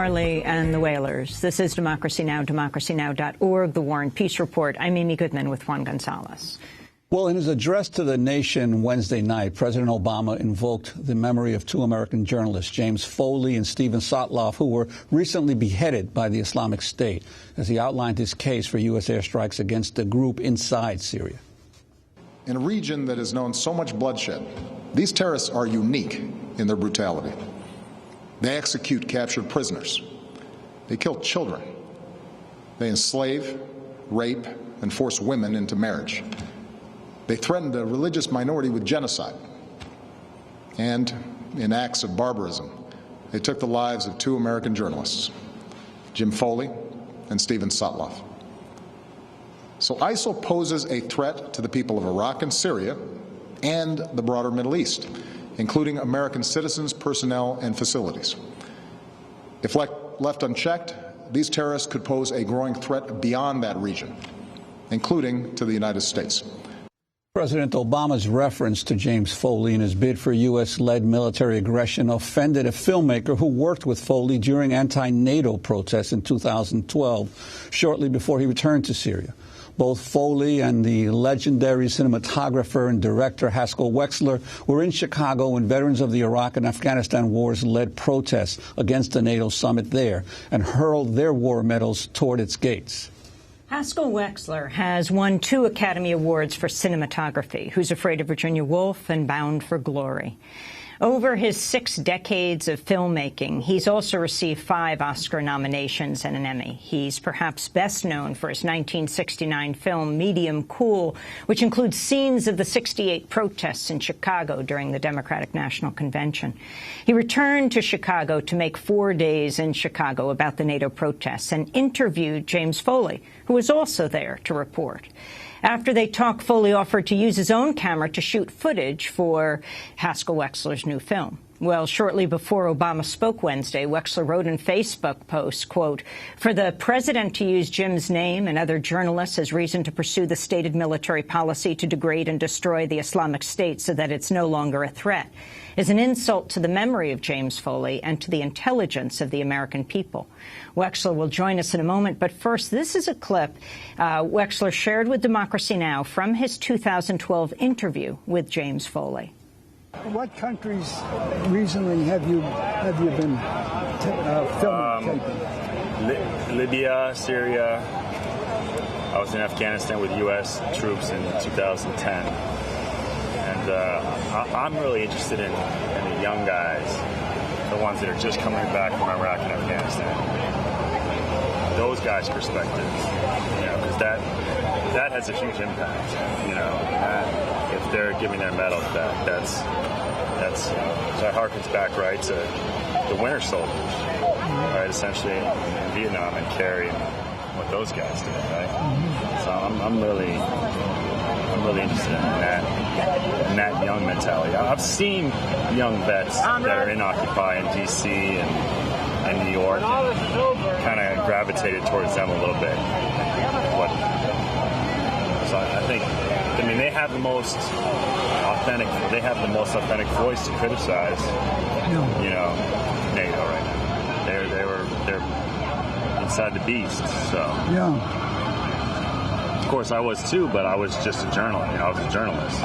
Marley and the Whalers. This is Democracy Now!, democracynow.org, The War and Peace Report. I'm Amy Goodman with Juan Gonzalez. Well, in his address to the nation Wednesday night, President Obama invoked the memory of two American journalists, James Foley and Stephen Sotloff, who were recently beheaded by the Islamic State, as he outlined his case for U.S. airstrikes against the group inside Syria. In a region that has known so much bloodshed, these terrorists are unique in their brutality. They execute captured prisoners. They kill children. They enslave, rape, and force women into marriage. They threatened a religious minority with genocide. And in acts of barbarism, they took the lives of two American journalists, Jim Foley and Stephen Sotloff. So ISIL poses a threat to the people of Iraq and Syria and the broader Middle East, including American citizens, personnel, and facilities. If left unchecked, these terrorists could pose a growing threat beyond that region, including to the United States. President Obama's reference to James Foley and his bid for U.S.-led military aggression offended a filmmaker who worked with Foley during anti-NATO protests in 2012, shortly before he returned to Syria. Both Foley and the legendary cinematographer and director Haskell were in Chicago when veterans of the Iraq and Afghanistan wars led protests against the NATO summit there and hurled their war medals toward its gates. Haskell has won 2 Academy Awards for cinematography, Who's Afraid of Virginia Woolf and Bound for Glory. Over his 6 decades of filmmaking, he's also received 5 Oscar nominations and an Emmy. He's perhaps best known for his 1969 film Medium Cool, which includes scenes of the '68 protests in Chicago during the Democratic National Convention. He returned to Chicago to make 4 Days in Chicago about the NATO protests and interviewed James Foley, who was also there to report. After they talked, Foley offered to use his own camera to shoot footage for Haskell Wexler's new film. Well, shortly before Obama spoke Wednesday, Wexler wrote in Facebook post, quote, "For the president to use Jim's name and other journalists as reason to pursue the stated military policy to degrade and destroy the Islamic State so that it's no longer a threat is an insult to the memory of James Foley and to the intelligence of the American people." Wexler will join us in a moment, but first, this is a clip Wexler shared with Democracy Now! From his 2012 interview with James Foley. What countries recently have you been filming? Libya, Syria. I was in Afghanistan with U.S. troops in 2010. And I'm really interested in the young guys, the ones that are just coming back from Iraq and Afghanistan. Those guys' perspectives, because that has a huge impact. If they're giving their medals, that's so it harkens back right to the winter soldiers, right? Essentially in Vietnam and carrying what those guys did, right? So I'm really interested in that young mentality. I've seen young vets that are in Occupy in D.C. and New York, kind of gravitated towards them a little bit. So I think, they have the most authentic. They have the most authentic voice to criticize, NATO right now. They're inside the beast. So yeah. Of course, I was too, but I was just a journalist. I was a journalist.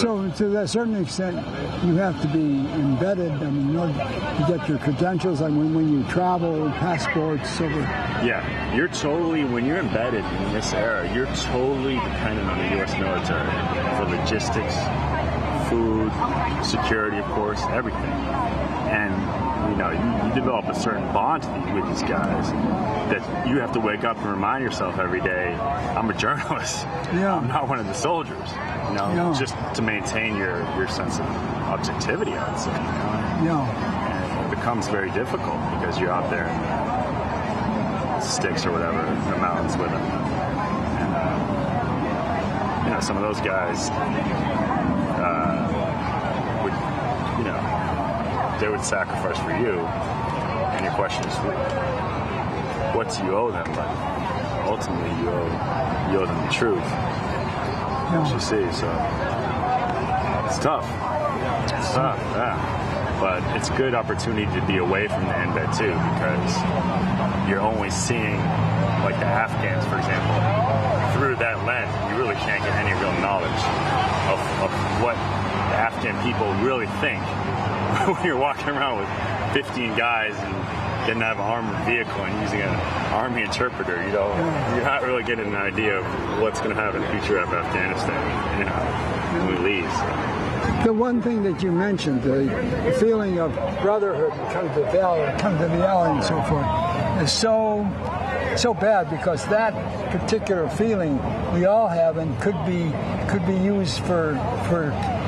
So to a certain extent, you have to be embedded. In order to get your credentials, when you travel, passports, over. Yeah, when you're embedded in this era, you're totally dependent on the U.S. military for logistics, food, security, of course, everything. And you develop a certain bond with these guys that you have to wake up and remind yourself every day, I'm a journalist. Yeah. I'm not one of the soldiers. Just to maintain your sense of objectivity, I would say. Yeah. And it becomes very difficult because you're out there in the sticks or whatever, in the mountains with them. And, some of those guys they would sacrifice for you, and your question is, what do you owe them? But ultimately, you owe them the truth, which you see. So tough. It's tough, yeah. But it's a good opportunity to be away from the embed too, because you're only seeing, like the Afghans, for example, through that lens. You really can't get any real knowledge of what the Afghan people really think when you're walking around with 15 guys and getting out of an armored vehicle and using an army interpreter. You know, you're not really getting an idea of what's going to happen in the future of Afghanistan, you know, when we leave. So. The one thing that you mentioned, the feeling of brotherhood and come to valor, come to reality and so forth, is so bad, because that particular feeling we all have and could be used for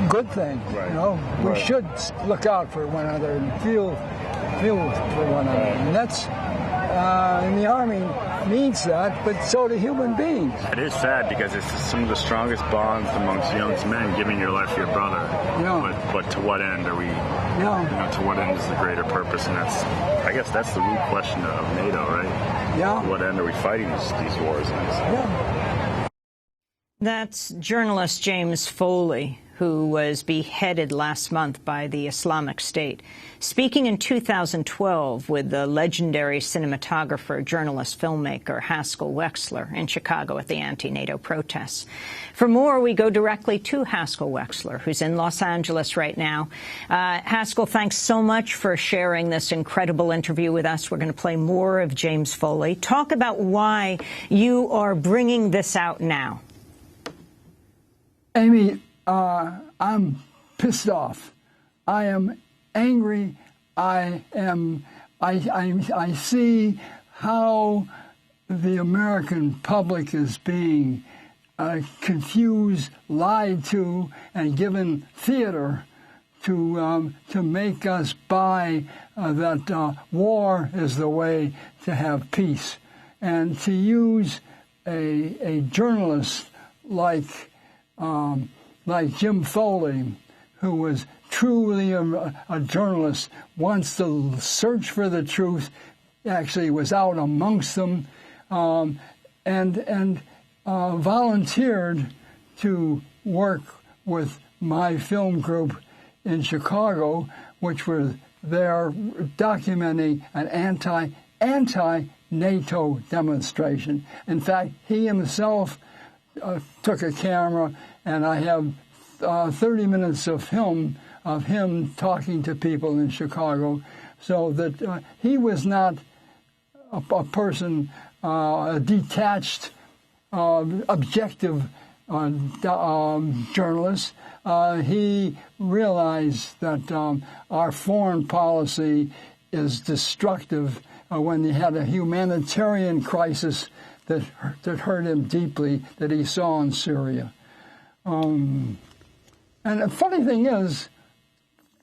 good things. Right. You know, we should look out for one another and feel for one another, and that's and the Army needs that, but so do human beings. It is sad because it's some of the strongest bonds amongst young men, giving your life to your brother. Yeah. But to what end are we? Yeah. You know, to what end is the greater purpose? And I guess that's the root question of NATO, right? Yeah. To what end are we fighting these wars? Yeah. That's journalist James Foley, who was beheaded last month by the Islamic State, speaking in 2012 with the legendary cinematographer, journalist, filmmaker Haskell Wexler in Chicago at the anti-NATO protests. For more, we go directly to Haskell Wexler, who's in Los Angeles right now. Haskell, thanks so much for sharing this incredible interview with us. We're going to play more of James Foley. Talk about why you are bringing this out now. Amy, I'm pissed off. I am angry. I see how the American public is being confused, lied to, and given theater to make us buy that war is the way to have peace, and to use a journalist like Jim Foley, who was truly a journalist, wants to search for the truth, actually was out amongst them, and volunteered to work with my film group in Chicago, which were there documenting an anti-NATO demonstration. In fact, he himself took a camera, and I have 30 minutes of film of him talking to people in Chicago, so that he was not a person, a detached, objective journalist. He realized that our foreign policy is destructive when he had a humanitarian crisis that hurt him deeply, that he saw in Syria. And the funny thing is,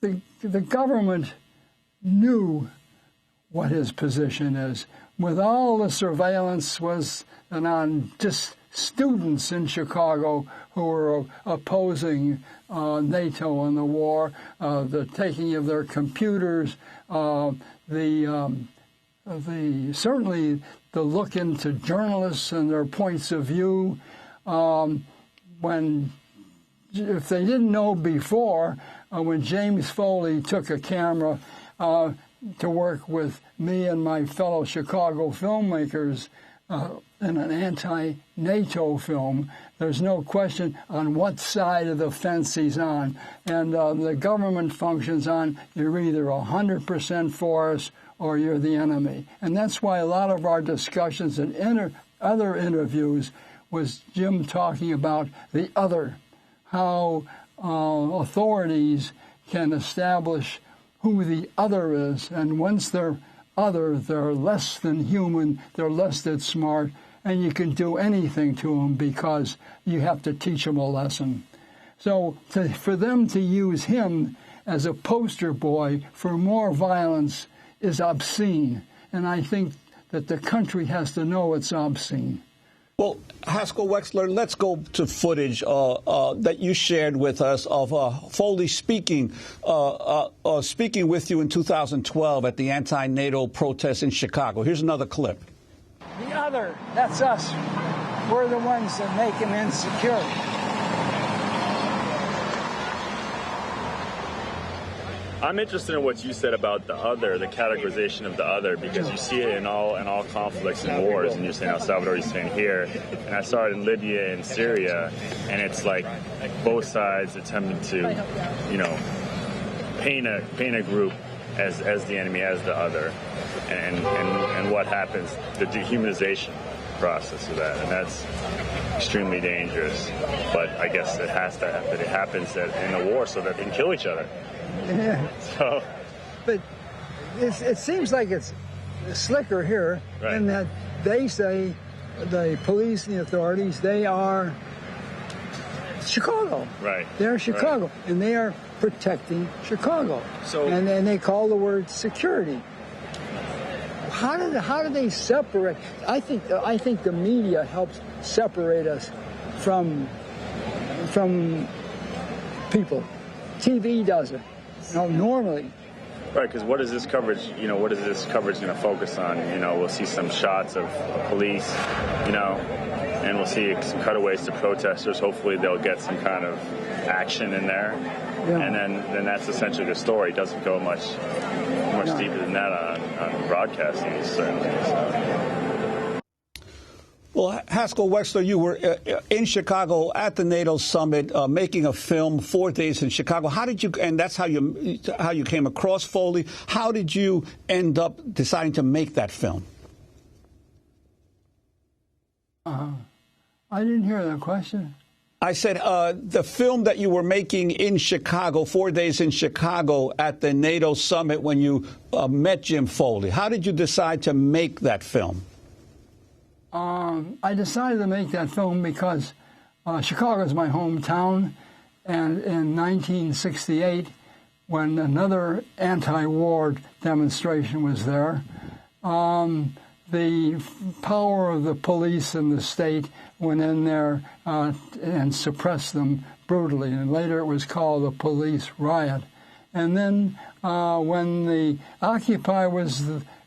the government knew what his position is. With all the surveillance was on just students in Chicago who were opposing NATO and the war, the taking of their computers, certainly the look into journalists and their points of view. If they didn't know before, when James Foley took a camera to work with me and my fellow Chicago filmmakers in an anti-NATO film, there's no question on what side of the fence he's on. And the government functions on, you're either 100% for us or you're the enemy. And that's why a lot of our discussions and other interviews was Jim talking about the other, how authorities can establish who the other is. And once they're other, they're less than human, they're less than smart, and you can do anything to them because you have to teach them a lesson. So for them to use him as a poster boy for more violence is obscene. And I think that the country has to know it's obscene. Well, Haskell Wexler, let's go to footage that you shared with us of Foley speaking with you in 2012 at the anti-NATO protests in Chicago. Here's another clip. The other, that's us. We're the ones that make him insecure. I'm interested in what you said about the other, the categorization of the other, because you see it in all conflicts and wars, and you're saying El Salvador, you're saying here, and I saw it in Libya and Syria, and it's like both sides attempting to, you know, paint a group as the enemy, as the other, and what happens, the dehumanization process of that, and that's extremely dangerous. But I guess it has to happen. It happens in a war so that they can kill each other. Yeah. So, but it seems like it's slicker here, right, in that they say, the police and the authorities, they are Chicago. Right. They're Chicago, right, and they are protecting Chicago. So, and they call the word security. How do they separate? I think the media helps separate us from people. TV does it. You know, normally. Right, because what is this coverage? You know, what is this coverage going to focus on? You know, we'll see some shots of police, you know, and we'll see some cutaways to protesters. Hopefully, they'll get some kind of action in there, yeah, and then that's essentially the story. It doesn't go much deeper than that on broadcasting these certain things. So. Well, Haskell Wexler, you were in Chicago at the NATO summit, making a film, 4 days in Chicago. How did you? And that's how you came across Foley. How did you end up deciding to make that film? I didn't hear that question. I said the film that you were making in Chicago, 4 days in Chicago at the NATO summit when you met Jim Foley. How did you decide to make that film? I decided to make that film because Chicago is my hometown, and in 1968, when another anti-war demonstration was there, the power of the police and the state went in there and suppressed them brutally, and later it was called the police riot. And then when the Occupy was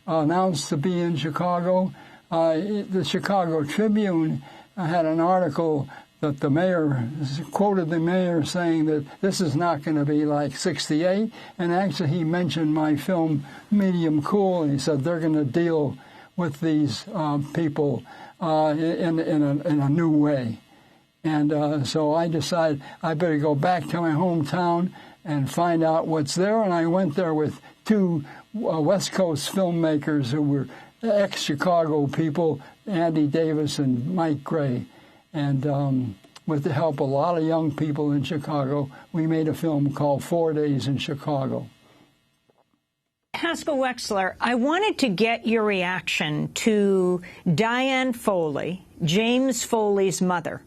announced to be in Chicago, the Chicago Tribune had an article that the mayor quoted the mayor saying that this is not going to be like 68, and actually he mentioned my film Medium Cool, and he said they're going to deal with these people in a new way. And so I decided I better go back to my hometown and find out what's there, and I went there with two West Coast filmmakers who were ex-Chicago people, Andy Davis and Mike Gray. And with the help of a lot of young people in Chicago, we made a film called 4 Days in Chicago. Haskell Wexler, I wanted to get your reaction to Diane Foley, James Foley's mother,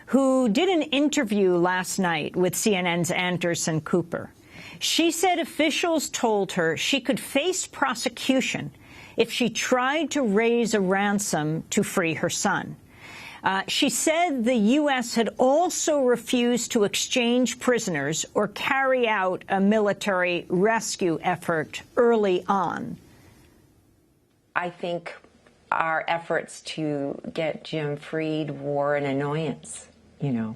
who did an interview last night with CNN's Anderson Cooper. She said officials told her she could face prosecution if she tried to raise a ransom to free her son. She said the U.S. had also refused to exchange prisoners or carry out a military rescue effort early on. I think our efforts to get Jim freed were an annoyance, you know.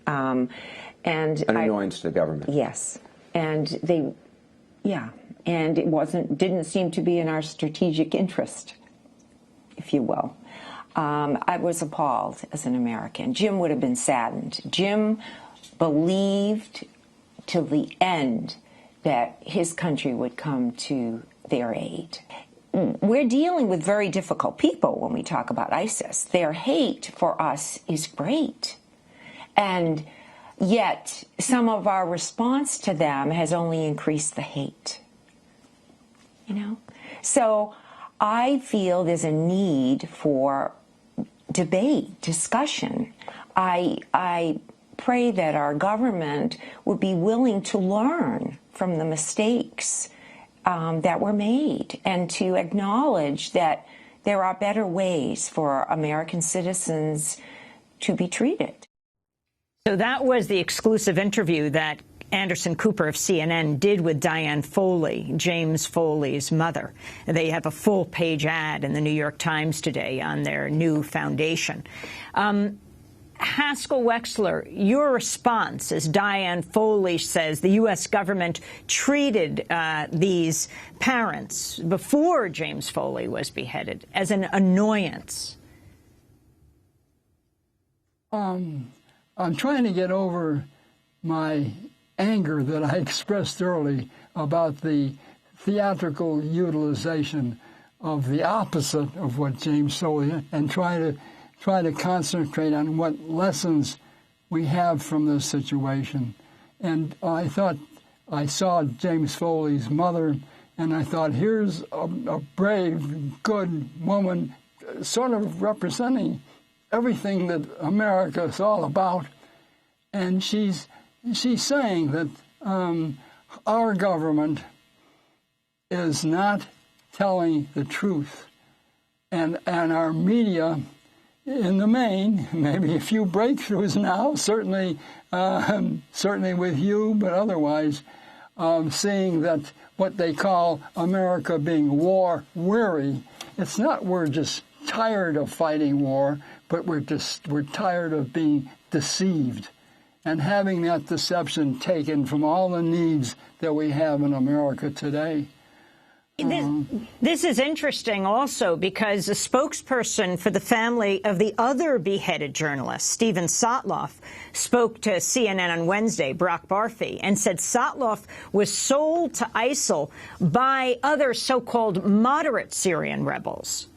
And an annoyance to the government. Yes. And and it didn't seem to be in our strategic interest, if you will. I was appalled as an American. Jim would have been saddened. Jim believed till the end that his country would come to their aid. We're dealing with very difficult people when we talk about ISIS. Their hate for us is great. And yet, some of our response to them has only increased the hate. You know? So I feel there's a need for debate, discussion. I pray that our government would be willing to learn from the mistakes that were made and to acknowledge that there are better ways for American citizens to be treated. So that was the exclusive interview that Anderson Cooper of CNN did with Diane Foley, James Foley's mother. They have a full-page ad in the New York Times today on their new foundation. Haskell Wexler, your response, as Diane Foley says, the U.S. government treated these parents before James Foley was beheaded as an annoyance. I'm trying to get over my anger that I expressed early about the theatrical utilization of the opposite of what James Foley, and try to concentrate on what lessons we have from this situation. And I thought I saw James Foley's mother, and I thought, here's a brave, good woman, sort of representing everything that America is all about. And she's saying that our government is not telling the truth, and our media, in the main, maybe a few breakthroughs now, certainly with you, but otherwise, seeing that what they call America being war weary. It's not we're just tired of fighting war, but we're tired of being deceived and having that deception taken from all the needs that we have in America today. This is interesting also because a spokesperson for the family of the other beheaded journalist, Steven Sotloff, spoke to CNN on Wednesday, Brock Barfi, and said Sotloff was sold to ISIL by other so-called moderate Syrian rebels.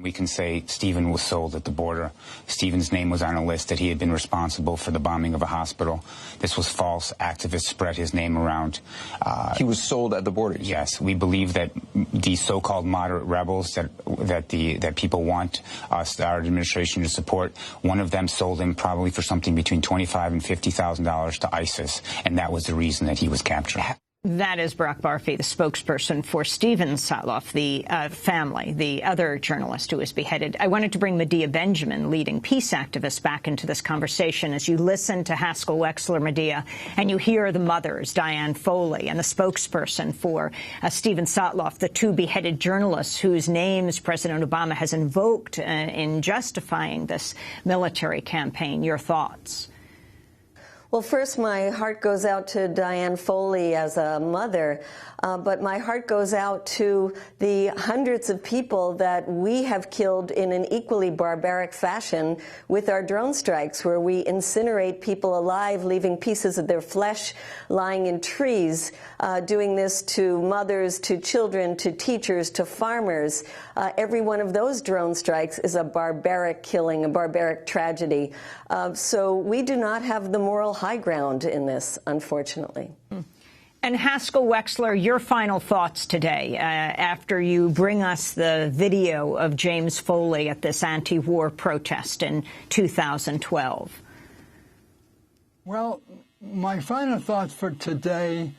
We can say Stephen was sold at the border. Stephen's name was on a list that he had been responsible for the bombing of a hospital. This was false. Activists spread his name around. He was sold at the border? Yes. We believe that the so-called moderate rebels that people want us, our administration, to support, one of them sold him probably for something between $25,000 and $50,000 to ISIS, and that was the reason that he was captured. That is Brock Barfi, the spokesperson for Steven Sotloff, the family, the other journalist who was beheaded. I wanted to bring Medea Benjamin, leading peace activist, back into this conversation as you listen to Haskell Wexler, Medea, and you hear the mothers, Diane Foley, and the spokesperson for Steven Sotloff, the two beheaded journalists whose names President Obama has invoked in justifying this military campaign. Your thoughts? Well, first, my heart goes out to Diane Foley as a mother, but my heart goes out to the hundreds of people that we have killed in an equally barbaric fashion with our drone strikes, where we incinerate people alive, leaving pieces of their flesh lying in trees, doing this to mothers, to children, to teachers, to farmers. Every one of those drone strikes is a barbaric killing, a barbaric tragedy. So we do not have the moral high ground in this, unfortunately. And Haskell Wexler, your final thoughts today after you bring us the video of James Foley at this anti-war protest in 2012. Well, my final thought for today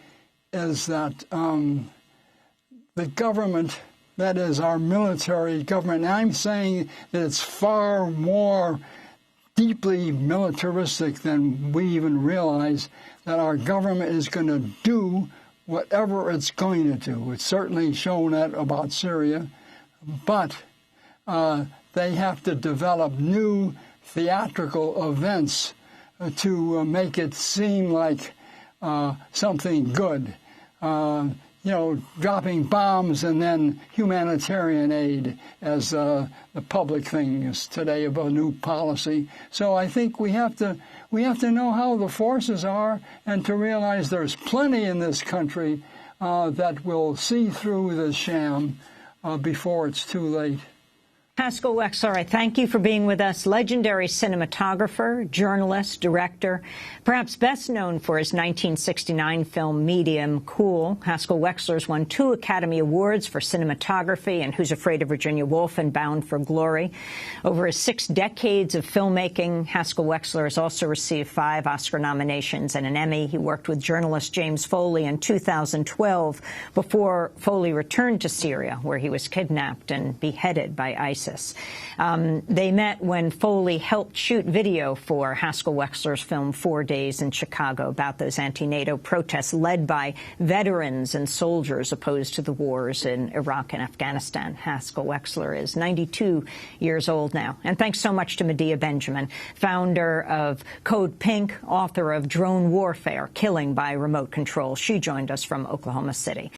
is that the government, that is our military government, and I'm saying that it's far more deeply militaristic than we even realize, that our government is going to do whatever it's going to do. It's certainly shown that about Syria, but they have to develop new theatrical events to make it seem like something good. You know, dropping bombs and then humanitarian aid as the public thing is today of a new policy. So I think we have to know how the forces are and to realize there's plenty in this country that will see through the sham before it's too late. Haskell Wexler, I thank you for being with us. Legendary cinematographer, journalist, director, perhaps best known for his 1969 film Medium Cool. Haskell Wexler's won 2 Academy Awards for cinematography and Who's Afraid of Virginia Woolf and Bound for Glory. Over his 6 decades of filmmaking, Haskell Wexler has also received 5 Oscar nominations and an Emmy. He worked with journalist James Foley in 2012 before Foley returned to Syria, where he was kidnapped and beheaded by ISIS. ISIS. They met when Foley helped shoot video for Haskell Wexler's film 4 Days in Chicago about those anti-NATO protests led by veterans and soldiers opposed to the wars in Iraq and Afghanistan. Haskell Wexler is 92 years old now. And thanks so much to Medea Benjamin, founder of Code Pink, author of Drone Warfare, Killing by Remote Control. She joined us from Oklahoma City.